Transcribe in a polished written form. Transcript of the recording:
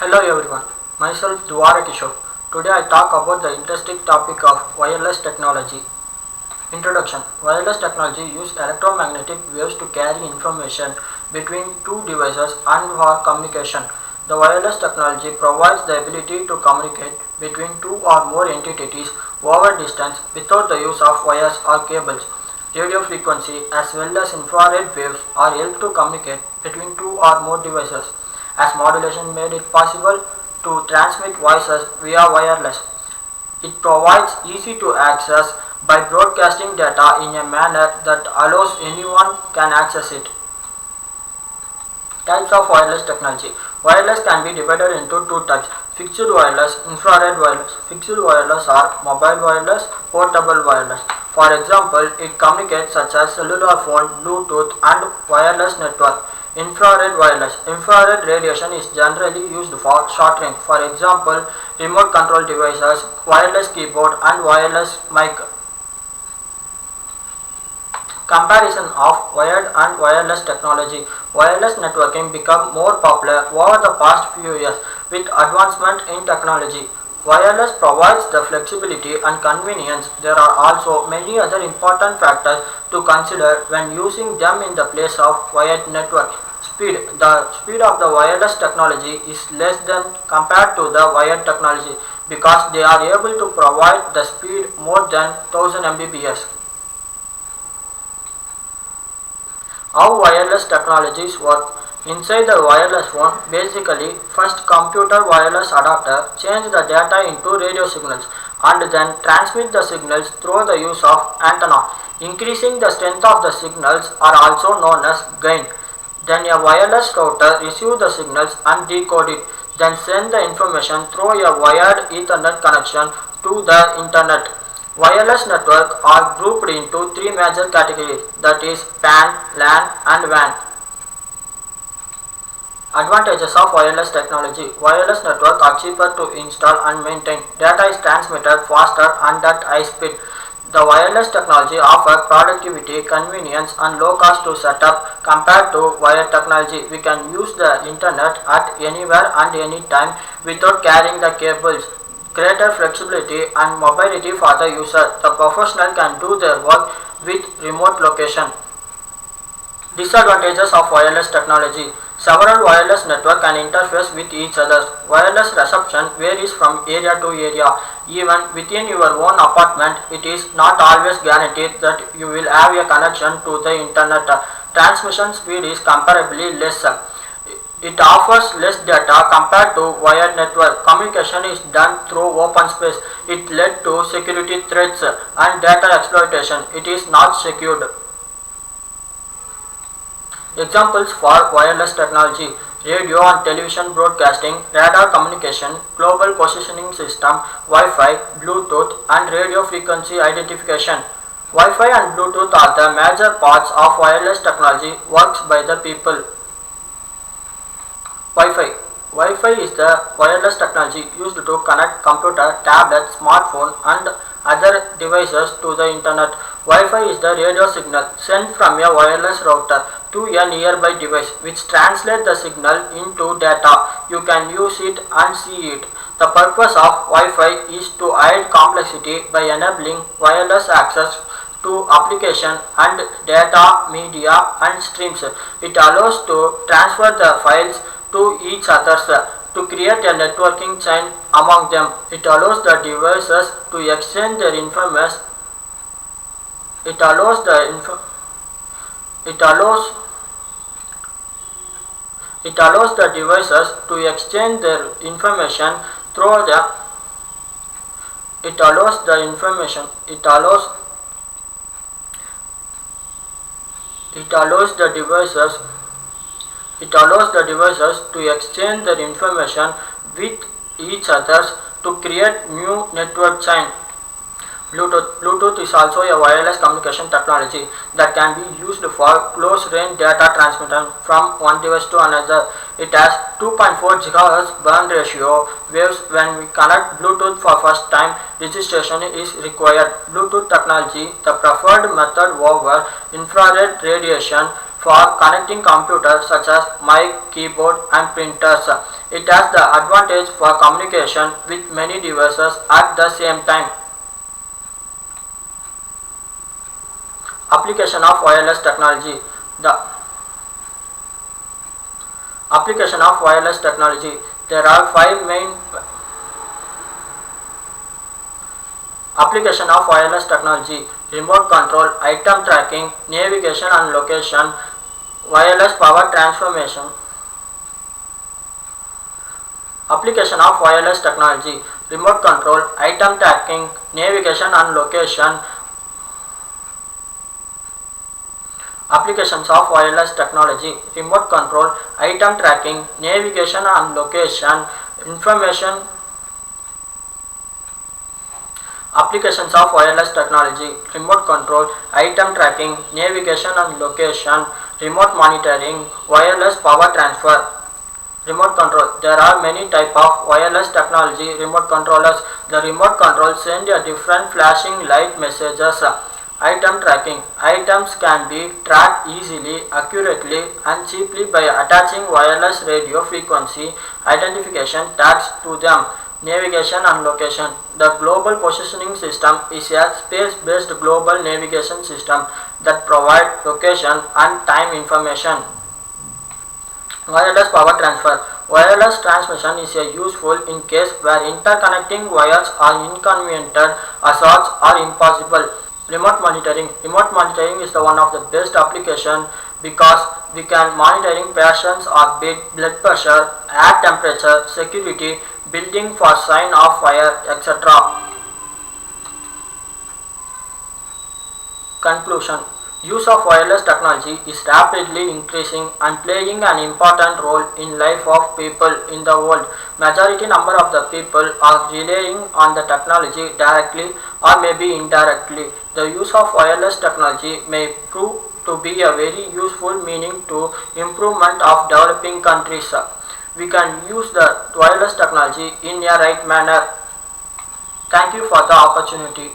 Hello everyone, myself Dwara Kishore. Today I talk about the interesting topic of wireless technology. Introduction. Wireless technology uses electromagnetic waves to carry information between two devices and for communication. The wireless technology provides the ability to communicate between two or more entities over distance without the use of wires or cables. Radio frequency as well as infrared waves are helped to communicate between two or more devices, as modulation made it possible to transmit voices via wireless. It provides easy to access by broadcasting data in a manner that allows anyone can access it. Types of wireless technology. Wireless can be divided into two types: fixed wireless, infrared wireless. Fixed wireless are mobile wireless, portable wireless. For example, it communicates such as cellular phone, Bluetooth and wireless network. Infrared wireless. Infrared radiation is generally used for short range. For example, remote control devices, wireless keyboard and wireless mic. Comparison of wired and wireless technology. Wireless networking became more popular over the past few years with advancement in technology. Wireless provides the flexibility and convenience. There are also many other important factors to consider when using them in the place of wired network. Speed. The speed of the wireless technology is less than compared to the wired technology because they are able to provide the speed more than 1000 Mbps. How wireless technologies work. Inside the wireless phone, basically first computer wireless adapter change the data into radio signals and then transmit the signals through the use of antenna. Increasing the strength of the signals are also known as gain. Then a wireless router receives the signals and decode it, then send the information through a wired Ethernet connection to the internet. Wireless networks are grouped into three major categories, that is PAN, LAN and WAN. Advantages of wireless technology. Wireless networks are cheaper to install and maintain. Data is transmitted faster and at high speed. The wireless technology offers productivity, convenience and low cost to set up compared to wired technology. We can use the internet at anywhere and any time without carrying the cables. Greater flexibility and mobility for the user. The professional can do their work with remote location. Disadvantages of wireless technology. Several wireless networks can interface with each other. Wireless reception varies from area to area. Even within your own apartment, it is not always guaranteed that you will have a connection to the internet. Transmission speed is comparably less. It offers less data compared to wired network. Communication is done through open space. It led to security threats and data exploitation. It is not secured. Examples for wireless technology: radio and television broadcasting, radar communication, global positioning system, Wi-Fi, Bluetooth and radio frequency identification. Wi-Fi and Bluetooth are the major parts of wireless technology works by the people. Wi-Fi. Wi-Fi is the wireless technology used to connect computer, tablet, smartphone and other devices to the internet. Wi-Fi is the radio signal sent from a wireless router to a nearby device which translates the signal into data. You can use it and see it. The purpose of Wi-Fi is to hide complexity by enabling wireless access to application and data, media and streams. It allows to transfer the files to each others to create a networking chain among them. It allows the devices to exchange their information. It allows the devices to exchange their information through the it allows the information it allows it allows the devices it allows the devices to exchange their information with each others to create new network chain. Bluetooth is also a wireless communication technology that can be used for close range data transmission from one device to another. It has 2.4 GHz band ratio waves. When we connect Bluetooth for first time, registration is required. Bluetooth technology, the preferred method over infrared radiation for connecting computers such as mic, keyboard and printers. It has the advantage for communication with many devices at the same time. Application of wireless technology. The application of wireless technology. There are five main application of wireless technology: remote control, item tracking, navigation and location, wireless power transformation. Application of wireless technology: remote control, item tracking, navigation and location. Applications of wireless technology: remote control, item tracking, navigation and location, information. Applications of wireless technology: remote control, item tracking, navigation and location, remote monitoring, wireless power transfer. Remote control. There are many types of wireless technology remote controllers. The remote control send a different flashing light messages. Item tracking. Items can be tracked easily, accurately and cheaply by attaching wireless radio frequency identification tags to them. Navigation and location. The global positioning system is a space-based global navigation system that provides location and time information. Wireless power transfer. Wireless transmission is useful in case where interconnecting wires are inconvenient, assaults are impossible. Remote monitoring. Remote monitoring is the one of the best application because we can monitoring patients heartbeat, blood pressure, air temperature, security, building for sign of fire, etc. Conclusion. Use of wireless technology is rapidly increasing and playing an important role in life of people in the world. Majority number of the people are relying on the technology directly or maybe indirectly. The use of wireless technology may prove to be a very useful meaning to improvement of developing countries. We can use the wireless technology in a right manner. Thank you for the opportunity.